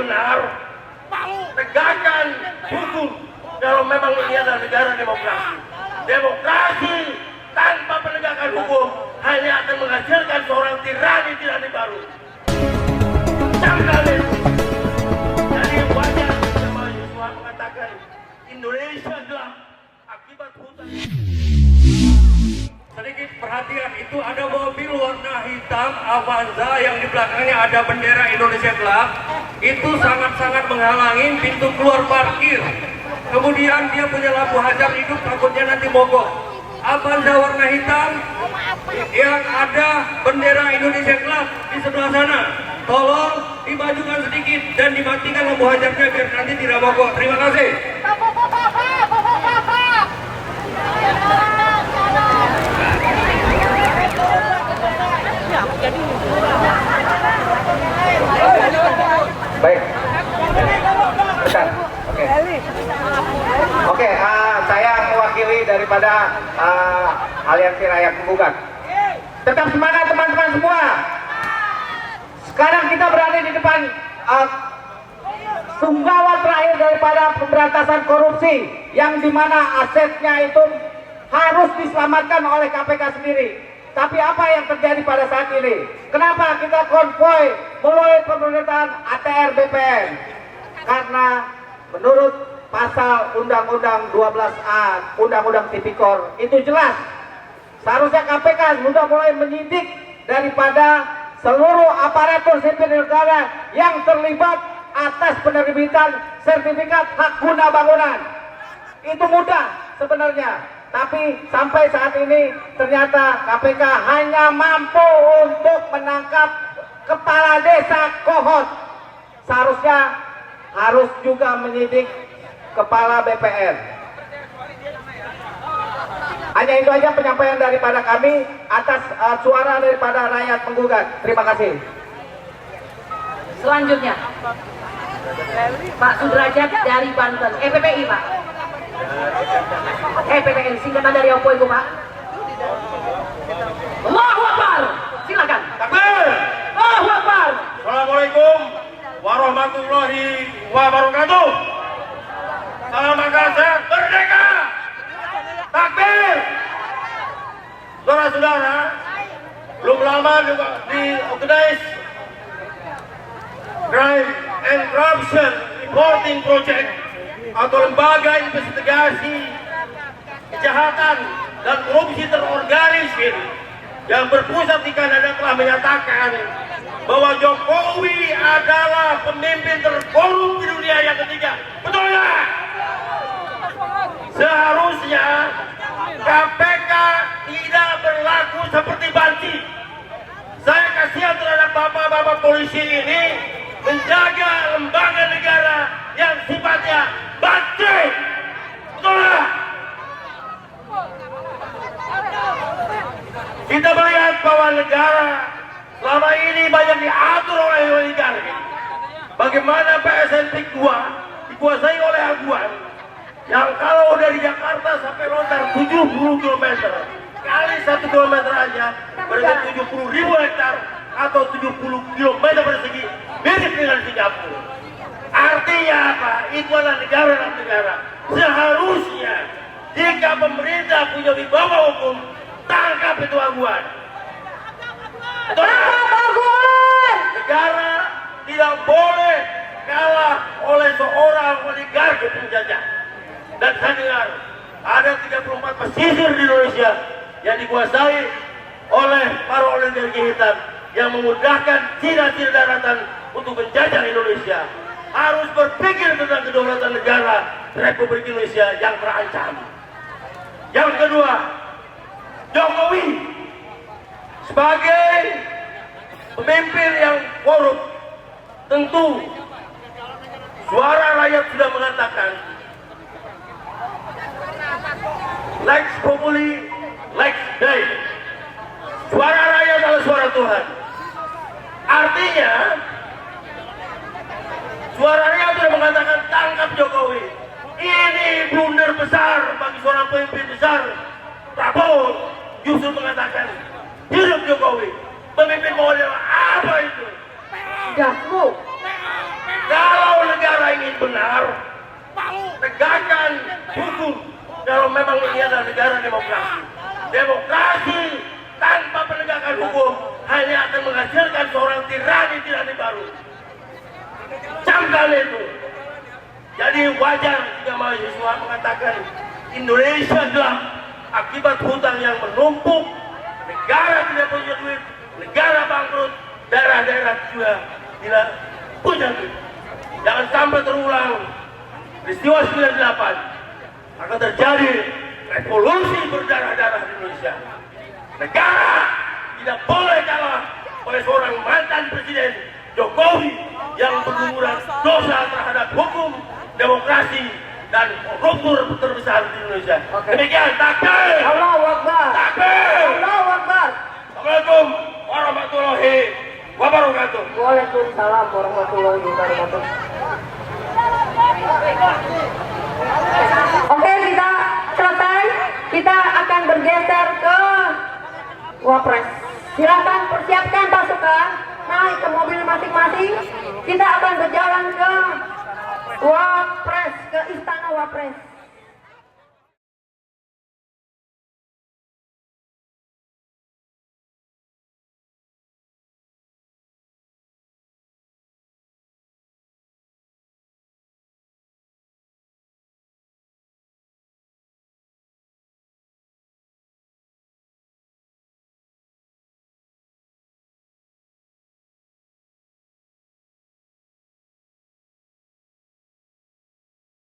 benar, tegakkan hukum kalau memang ini adalah negara demokrasi. Demokrasi tanpa penegakan hukum hanya akan menghasilkan seorang tirani baru. Camkan itu. Jadi wajar sama Yusuf mengatakan Indonesia gelap akibat hutan. Sedikit perhatian, itu ada mobil warna hitam Avanza yang di belakangnya ada bendera Indonesia gelap. Itu sangat-sangat menghalangi pintu keluar parkir. Kemudian dia punya lampu hadap hidup, takutnya nanti mogok. Avanza warna hitam yang ada bendera Indonesia gelap di sebelah sana, tolong dimajukan sedikit dan dimatikan lampu hadapnya biar nanti tidak mogok. Terima kasih. Baik. Bentar. Oke, saya mewakili daripada Aliansi Rakyat Penggugat. Tetap semangat teman-teman semua. Sekarang kita berada di depan punggawa terakhir daripada pemberantasan korupsi, yang dimana asetnya itu harus diselamatkan oleh KPK sendiri. Tapi apa yang terjadi pada saat ini? Kenapa kita konvoy melalui pemerintahan ATR BPN? Karena menurut pasal Undang-Undang 12A Undang-Undang Tipikor itu jelas, seharusnya KPK sudah mulai menyidik daripada seluruh aparatur sipil negara yang terlibat atas penerbitan sertifikat hak guna bangunan. Itu mudah sebenarnya. Tapi sampai saat ini ternyata KPK hanya mampu untuk menangkap kepala desa Kohot. Seharusnya harus juga menyidik kepala BPN. Hanya itu aja penyampaian daripada kami atas suara daripada rakyat penggugat. Terima kasih. Selanjutnya Pak Sudrajat dari Banten, PPI Pak. PPN singkatan dari apa itu Pak? Allahu Akbar. Silakan. Takbir. Allahu Akbar. Assalamualaikum warahmatullahi wabarakatuh. Salam Makassar merdeka. Takbir. Saudara-saudara, belum lama juga diorganize Crime and Corruption Reporting Project atau lembaga investigasi kejahatan dan korupsi terorganisir yang berpusat di Kanada telah menyatakan bahwa Jokowi adalah pemimpin terkorup di dunia yang ketiga. Betul ya? Seharusnya KPK tidak berlaku seperti banci. Saya kasihan terhadap bapak-bapak polisi ini menjaga lembaga negara yang sifatnya banci. Betul ya? Kita melihat bahwa negara selama ini banyak diatur oleh oligarki. Bagaimana PSN PIK 2 dikuasai oleh aguan yang kalau dari Jakarta sampai lontar 70 km, kali 1 km aja berarti 70.000 hektar atau 70 km persegi, mirip dengan Singapura. Artinya apa? Itu adalah negara dalam negara. Seharusnya jika pemerintah punya wibawa hukum, tangkap itu aguan. Negara tidak boleh kalah oleh seorang oligarki penjajah. Dan saya dengar ada 34 pesisir di Indonesia yang dikuasai oleh para oligarki hitam yang memudahkan Cina-Cina daratan untuk menjajah Indonesia. Harus berpikir tentang kedaulatan negara Republik Indonesia yang terancam. Yang kedua, Jokowi sebagai pemimpin yang korup, tentu suara rakyat sudah mengatakan Lex Populi, Lex Dei. Suara rakyat adalah suara Tuhan. Artinya suara rakyat sudah mengatakan tangkap Jokowi. Ini blunder besar bagi seorang pemimpin besar. Prabowo justru mengatakan hidup Jokowi. Pemimpin model apa itu? Jasmu. Kalau negara ingin benar, tegakkan hukum. Kalau memang ini adalah negara demokrasi. Demokrasi tanpa penegakan hukum hanya akan menghasilkan seorang tirani baru. Camkan itu. Jadi wajar jika mahasiswa mengatakan Indonesia adalah akibat hutang yang menumpuk, negara tidak punya duit, negara bangkrut, daerah-daerah juga tidak punya duit. Jangan sampai terulang peristiwa 98 akan terjadi revolusi berdarah-darah di Indonesia. Negara tidak boleh kalah oleh seorang mantan presiden Jokowi yang berguguran dosa terhadap hukum, demokrasi, dan koruptor terbesar di Indonesia. Demikian, takbir! Allahu Akbar. Takbir! Allahu Akbar. Assalamualaikum warahmatullahi wabarakatuh. Waalaikumsalam warahmatullahi wabarakatuh. Oke, kita selesai. Kita akan bergeser ke Wapres. Silakan persiapkan pasukan, naik ke mobil masing-masing. Kita akan berjalan ke Wapres, ke Istana Wapres.